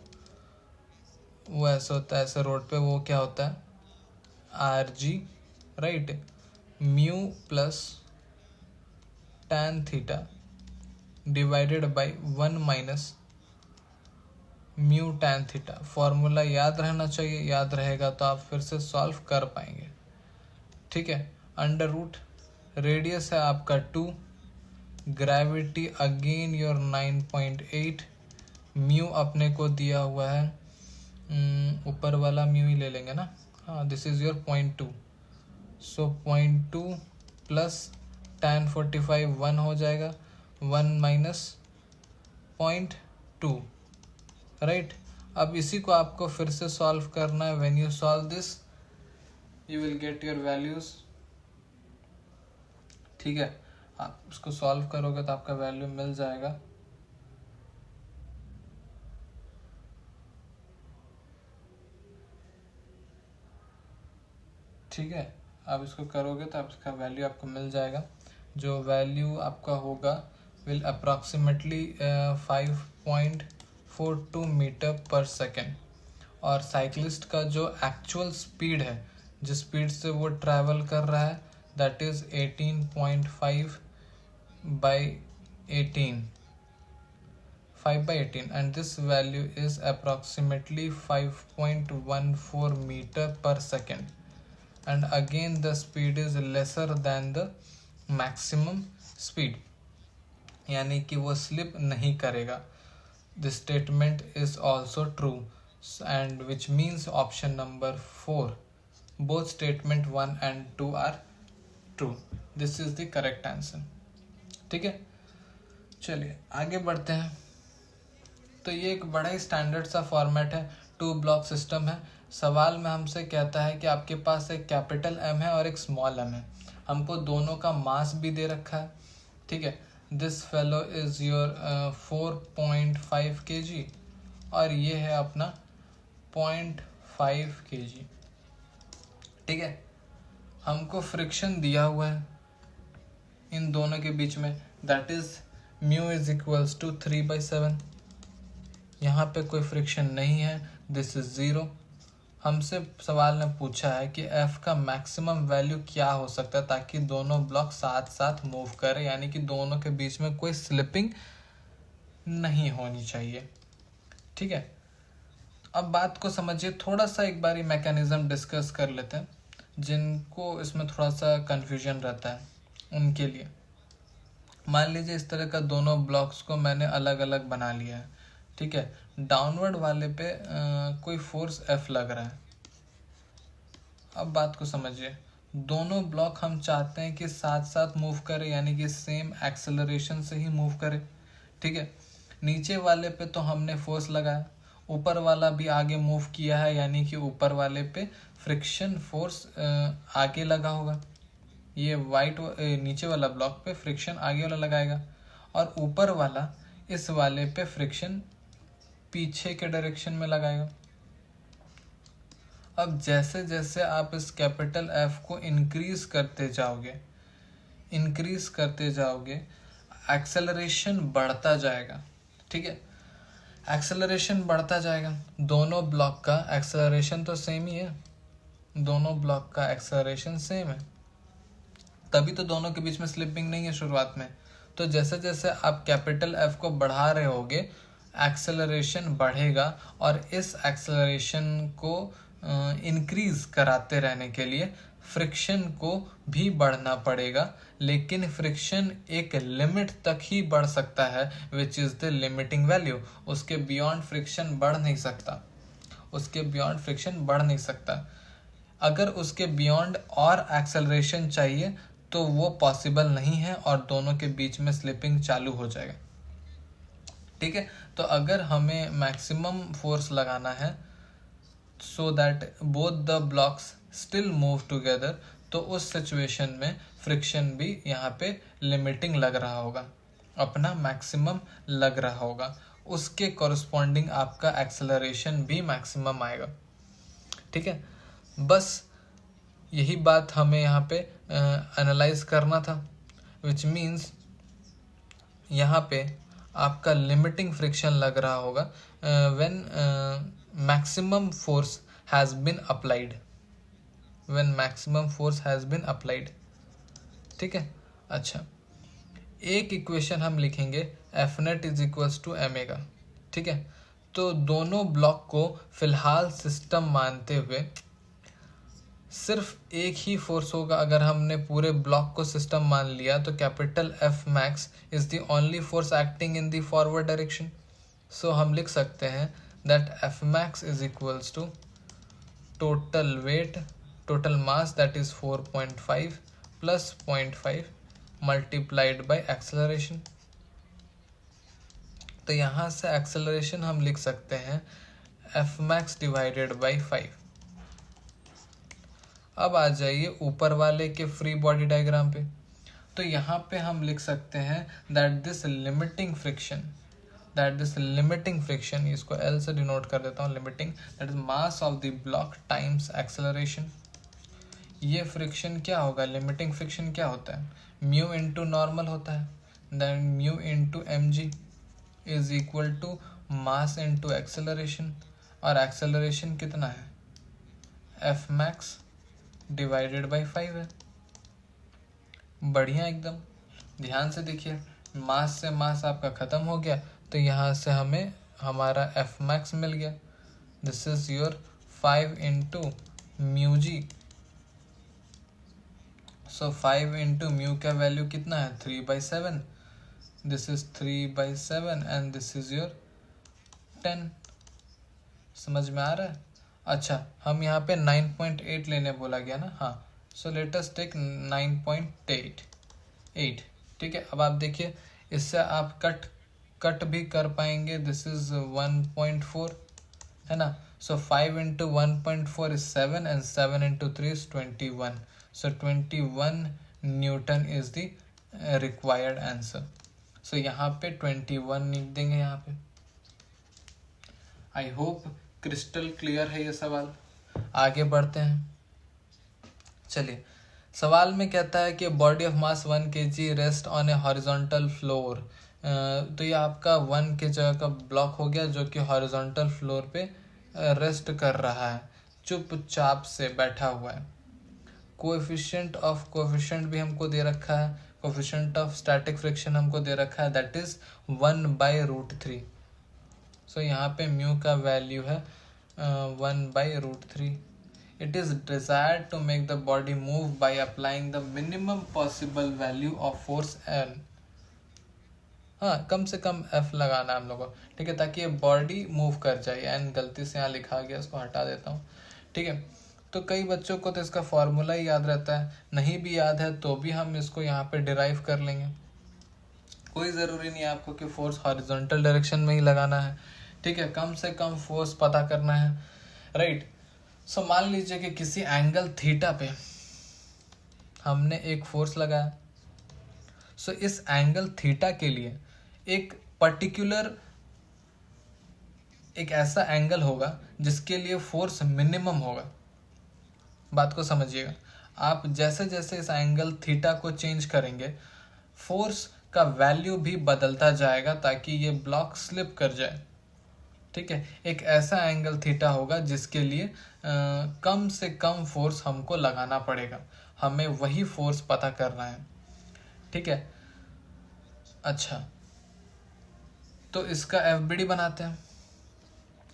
वो ऐसा होता है, ऐसे रोड पे वो क्या होता है RG, right, mu plus tan theta divided by 1 minus mu tan theta. Formula याद रहना चाहिए, याद रहेगा तो आप फिर से सॉल्व कर पाएंगे। ठीक है, अंडर रूट रेडियस है आपका 2, ग्रेविटी अगेन योर 9.8, म्यू अपने को दिया हुआ है, ऊपर वाला म्यू ही ले लेंगे ना, हाँ, this is your 0.2। So 0.2 plus tan 45 1 हो जाएगा, 1 माइनस 0.2, राइट। अब इसी को आपको फिर से सॉल्व करना है। When you solve this you will get your values. ठीक है, आप उसको सॉल्व करोगे तो आपका वैल्यू मिल जाएगा। ठीक है, आप इसको करोगे तो आप इसका वैल्यू आपको मिल जाएगा, जो वैल्यू आपका होगा will approximately 5.42 metre per second. और साइकिलिस्ट का जो एक्चुअल स्पीड है, जिस स्पीड से वो ट्रैवल कर रहा है, that is 18.5 by 18, 5 by 18, and this value is approximately 5.14 meter per second, and again the speed is lesser than the maximum speed, यानी कि वो स्लिप नहीं करेगा। This statement is also true, and which means option number 4, both statement 1 and 2 are true. This is the correct answer. ठीक है, चलिए आगे बढ़ते हैं। तो ये एक बड़ा ही स्टैंडर्ड सा फॉर्मेट है, 2 ब्लॉक सिस्टम है। सवाल में हमसे कहता है कि आपके पास एक कैपिटल एम है और एक स्मॉल एम है, हमको दोनों का मास भी दे रखा है। ठीक है, this fellow is your 4.5 kg और ये है अपना 0.5 kg। ठीक है, हमको फ्रिक्शन दिया हुआ है इन दोनों के बीच में, that is mu is equals to 3/7। यहाँ पे कोई फ्रिक्शन नहीं है, दिस इज 0। हमसे सवाल ने पूछा है कि एफ का मैक्सिमम वैल्यू क्या हो सकता है ताकि दोनों ब्लॉक साथ साथ मूव करें, यानी कि दोनों के बीच में कोई स्लिपिंग नहीं होनी चाहिए। ठीक है, अब बात को समझिए, थोड़ा सा एक बारी मैकेनिज्म डिस्कस कर लेते हैं, जिनको इसमें थोड़ा सा कन्फ्यूजन रहता है उनके लिए। मान लीजिए इस तरह का दोनों ब्लॉक्स को मैंने अलग अलग बना लिया है। ठीक है, डाउनवर्ड वाले पे कोई फोर्स एफ लग रहा है। अब बात को समझिए, दोनों ब्लॉक हम चाहते हैं कि साथ साथ मूव करें, यानी कि सेम एक्सेलरेशन से ही मूव करें। ठीक है, नीचे वाले पे तो हमने फोर्स लगाया, ऊपर वाला भी आगे मूव किया है, यानी कि ऊपर वाले पे फ्रिक्शन फोर्स आगे लगा होगा। ये वाइट नीचे वाला ब्लॉक पे फ्रिक्शन आगे वाला लगाएगा और ऊपर वाला इस वाले पे फ्रिक्शन पीछे के डायरेक्शन में लगाएगा। अब जैसे जैसे आप इस कैपिटल एफ को इंक्रीज करते जाओगे एक्सेलरेशन बढ़ता जाएगा। ठीक है, एक्सेलरेशन बढ़ता जाएगा, दोनों ब्लॉक का एक्सेलरेशन तो सेम ही है, दोनों ब्लॉक का एक्सेलरेशन सेम है, तभी तो दोनों के बीच में स्लिपिंग नहीं है शुरुआत में। तो जैसे जैसे आप कैपिटल एफ को बढ़ा रहे होगे एक्सेलरेशन बढ़ेगा, और इस एक्सेलरेशन को इंक्रीज कराते रहने के लिए फ्रिक्शन को भी बढ़ना पड़ेगा, लेकिन फ्रिक्शन एक लिमिट तक ही बढ़ सकता है, which is the limiting value. उसके बियॉन्ड फ्रिक्शन बढ़ नहीं सकता, अगर उसके बियॉन्ड और एक्सेलरेशन चाहिए तो वो पॉसिबल नहीं है और दोनों के बीच में स्लिपिंग चालू हो जाएगा। ठीक है, तो अगर हमें मैक्सिमम फोर्स लगाना है so that both the blocks still move together, तो उस सिचुएशन में फ्रिक्शन भी यहाँ पे लिमिटिंग लग रहा होगा, अपना मैक्सिमम लग रहा होगा, उसके कॉरस्पॉन्डिंग आपका एक्सेलरेशन भी मैक्सिमम आएगा। ठीक है, बस यही बात हमें यहाँ पे एनालाइज करना था, विच मीन्स यहाँ पे आपका लिमिटिंग फ्रिक्शन लग रहा होगा when maximum force has been applied. ठीक है, अच्छा एक इक्वेशन हम लिखेंगे F net is equals to m a. ठीक है, तो दोनों ब्लॉक को फिलहाल सिस्टम मानते हुए सिर्फ एक ही फोर्स होगा। अगर हमने पूरे ब्लॉक को सिस्टम मान लिया तो capital F max is the only force acting in the forward direction. So हम लिख सकते हैं that F max is equals to total mass that is 4.5 plus 0.5 multiplied by acceleration. तो यहाँ से एक्सेलरेशन हम लिख सकते हैं एफ मैक्स डिवाइडेड बाई 5। अब आ जाइए ऊपर वाले के फ्री बॉडी डायग्राम पे, तो यहाँ पे हम लिख सकते हैं दैट दिस लिमिटिंग फ्रिक्शन, इसको L से डिनोट कर देता हूँ, limiting that is mass of the block times acceleration. ये फ्रिक्शन क्या होगा, लिमिटिंग फ्रिक्शन क्या होता है, म्यू इंटू नॉर्मल होता है, then mu into m g is equal to mass into acceleration, और एक्सेलरेशन कितना है, एफ मैक्स डिवाइडेड बाई 5 है। बढ़िया एकदम, ध्यान से देखिए, मास से मास आपका ख़त्म हो गया, तो यहाँ से हमें हमारा एफ मैक्स मिल गया। This is your 5 into mu g. So 5 into mu का वैल्यू कितना है, 3/7। This is 3/7 and this is your 10। समझ में आ रहा है। अच्छा, हम यहाँ पे 9.8 लेने बोला गया ना, हाँ, सो लेट अस टेक 9.8। ठीक है, अब आप देखिए, इससे आप कट भी कर पाएंगे। दिस इज 1.4 है ना, so 5 into 1.4 is 7 and 7 into 3 is 21। So 21 newton is the required answer. So यहाँ पे 21 लिख देंगे यहाँ पे। आई होप क्रिस्टल क्लियर है ये सवाल। आगे बढ़ते हैं। चलिए, सवाल में कहता है कि body of mass 1 kg rest on A horizontal floor. तो ये आपका 1 की जगह का ब्लॉक हो गया जो कि हॉरिजॉन्टल फ्लोर पे रेस्ट कर रहा है, चुपचाप से बैठा हुआ है। कोएफिशिएंट भी हमको दे रखा है, कोएफिशिएंट ऑफ स्टैटिक फ्रिक्शन हमको दे रखा है, दैट इज 1/√3। सो यहाँ पे म्यू का वैल्यू है 1/√3। It is desired to make the body move by applying the minimum possible value of force N। हाँ, कम से कम F लगाना है हम लोगों को, ठीक है, ताकि ये बॉडी मूव कर जाए। N गलती से यहाँ लिखा गया, इसको हटा देता हूँ। ठीक है, तो कई बच्चों को तो इसका फॉर्मूला ही याद रहता है, नहीं भी याद है तो भी हम इसको यहाँ पे डिराइव कर लेंगे। कोई ज़रूरी नहीं है आपको कि फोर्स हॉरिजॉन्टल डायरेक्शन में ही लगाना है, ठीक है, कम से कम फोर्स पता करना है, राइट। सो मान लीजिए कि किसी एंगल थीटा पे हमने एक फोर्स लगाया। सो इस एंगल थीटा के लिए एक पर्टिकुलर एक ऐसा एंगल होगा जिसके लिए फोर्स मिनिमम होगा। बात को समझिएगा, आप जैसे जैसे इस एंगल थीटा को चेंज करेंगे, फोर्स का वैल्यू भी बदलता जाएगा ताकि ये ब्लॉक स्लिप कर जाए। ठीक है, एक ऐसा एंगल थीटा होगा जिसके लिए कम से कम फोर्स हमको लगाना पड़ेगा, हमें वही फोर्स पता करना है। ठीक है, अच्छा, तो इसका एफबीडी बनाते हैं।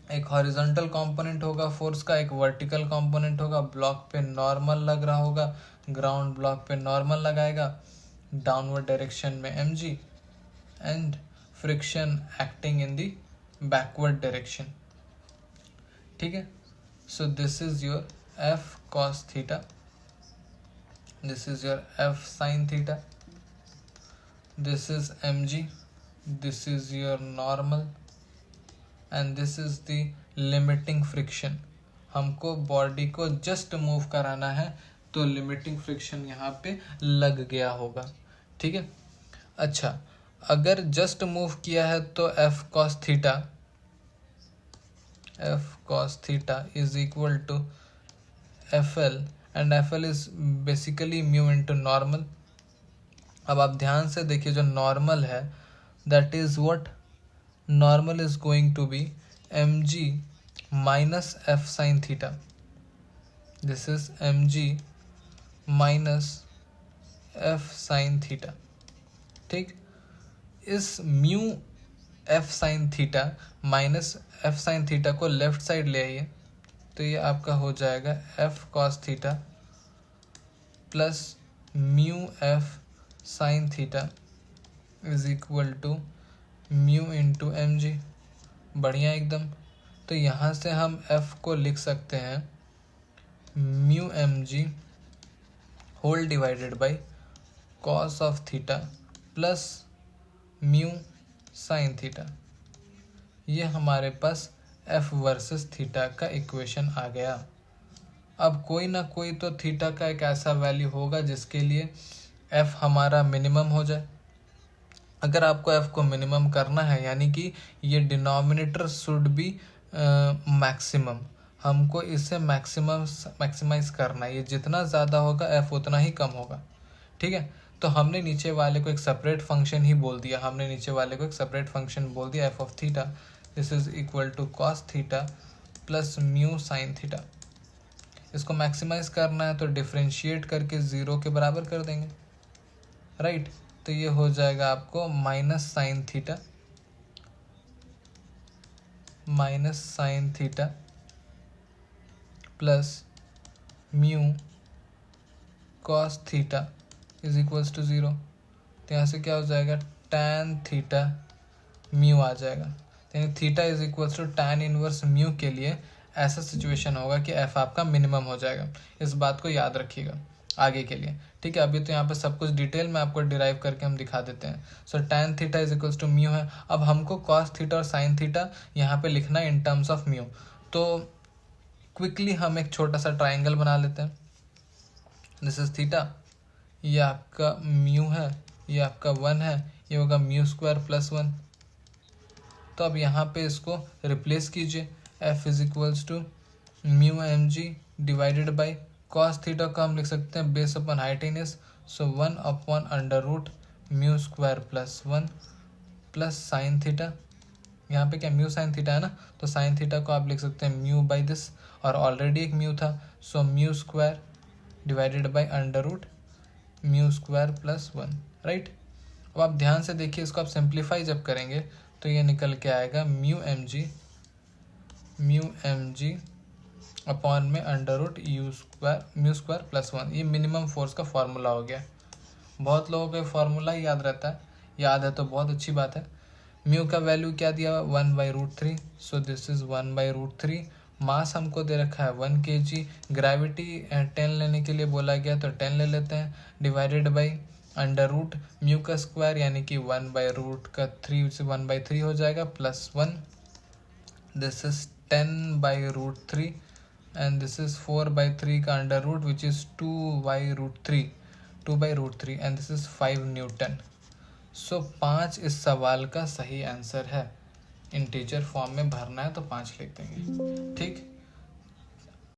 एक हॉरिजॉन्टल कंपोनेंट होगा फोर्स का, एक वर्टिकल कंपोनेंट होगा। ब्लॉक पे नॉर्मल लग रहा होगा, ग्राउंड ब्लॉक पे नॉर्मल लगाएगा, डाउनवर्ड डायरेक्शन में mg and friction acting in the backward direction. ठीक है, so this is your f cos theta, this is your f sin theta, this is mg, this is your normal and this is the limiting friction. हमको body को just move कराना है तो limiting friction यहाँ पे लग गया होगा। ठीक है, अच्छा, अगर जस्ट मूव किया है तो f cos theta is equal to FL and FL is basically mu into normal. अब आप ध्यान से देखिए, जो नॉर्मल है that is what, normal is going to be mg minus f sin theta. This is mg minus f sin theta. ठीक, इस mu f sin theta minus f sin theta को लेफ्ट साइड ले आइए, तो ये आपका हो जाएगा f cos theta plus mu f sin theta is equal to mu into mg। बढ़िया एकदम, तो यहाँ से हम f को लिख सकते हैं mu mg whole divided by cos of theta plus mu sine theta. ये हमारे पास f वर्सेस थीटा का इक्वेशन आ गया। अब कोई ना कोई तो थीटा का एक ऐसा वैल्यू होगा जिसके लिए f हमारा मिनिमम हो जाए। अगर आपको f को मिनिमम करना है, यानी कि ये डिनोमिनेटर शुड बी मैक्सिमम, हमको इसे मैक्सिमाइज करना है। ये जितना ज़्यादा होगा एफ उतना ही कम होगा, ठीक है। तो हमने नीचे वाले को एक सेपरेट फंक्शन ही बोल दिया, हमने नीचे वाले को एक सेपरेट फंक्शन बोल दिया F of theta, this is equal to cos theta plus mu sine theta. इसको मैक्सिमाइज करना है तो डिफ्रेंशिएट करके 0 के बराबर कर देंगे, राइट। तो ये हो जाएगा आपको minus sine theta plus mu cos theta is equals to 0। तो यहाँ से क्या हो जाएगा, टैन थीटा म्यू आ जाएगा। यानी theta is equals to tan inverse mu के लिए ऐसा सिचुएशन होगा कि एफ आपका मिनिमम हो जाएगा। इस बात को याद रखिएगा आगे के लिए, ठीक है। अभी तो यहाँ पे सब कुछ डिटेल में आपको डिराइव करके हम दिखा देते हैं। So tan theta is equals to mu है। अब हमको कॉस थीटा और साइन थीटा यहाँ पे लिखना है इन टर्म्स ऑफ म्यू। तो क्विकली हम एक छोटा सा ट्राइंगल बना लेते हैं। दिस इज थीटा, ये आपका म्यू है, ये आपका 1 है, ये होगा म्यू स्क्वायर प्लस 1। तो अब यहाँ पे इसको रिप्लेस कीजिए, F is equals to mu m g divided by cos theta का हम लिख सकते हैं base upon hypotenuse, so 1 upon under root mu square plus 1 plus sine theta. यहाँ पे क्या म्यू साइन थीटा है ना, तो साइन थीटा को आप लिख सकते हैं म्यू बाई दिस, और ऑलरेडी एक म्यू था, so mu square divided by under root mu square plus 1, right. अब आप ध्यान से देखिए, इसको आप सिंप्लीफाई जब करेंगे तो ये निकल के आएगा म्यू एम जी अपॉन में under root mu square plus 1। ये मिनिमम फोर्स का फॉर्मूला हो गया। बहुत लोगों को फॉर्मूला ही याद रहता है, याद है तो बहुत अच्छी बात है। म्यू का वैल्यू क्या दिया हुआ 1/√3, सो दिस इज 1/√3। मास हमको दे रखा है 1 kg, ग्रेविटी 10 लेने के लिए बोला गया तो 10 ले लेते हैं, divided by under root mu का स्क्वायर यानी कि 1/√3 से 1/3 हो जाएगा plus 1, this is 10/√3 and this is 4/3 का under root which is 2/√3 and this is 5 newton. So 5 इस सवाल का सही आंसर है। इंटीजर फॉर्म में भरना है तो 5 लिख देंगे, ठीक।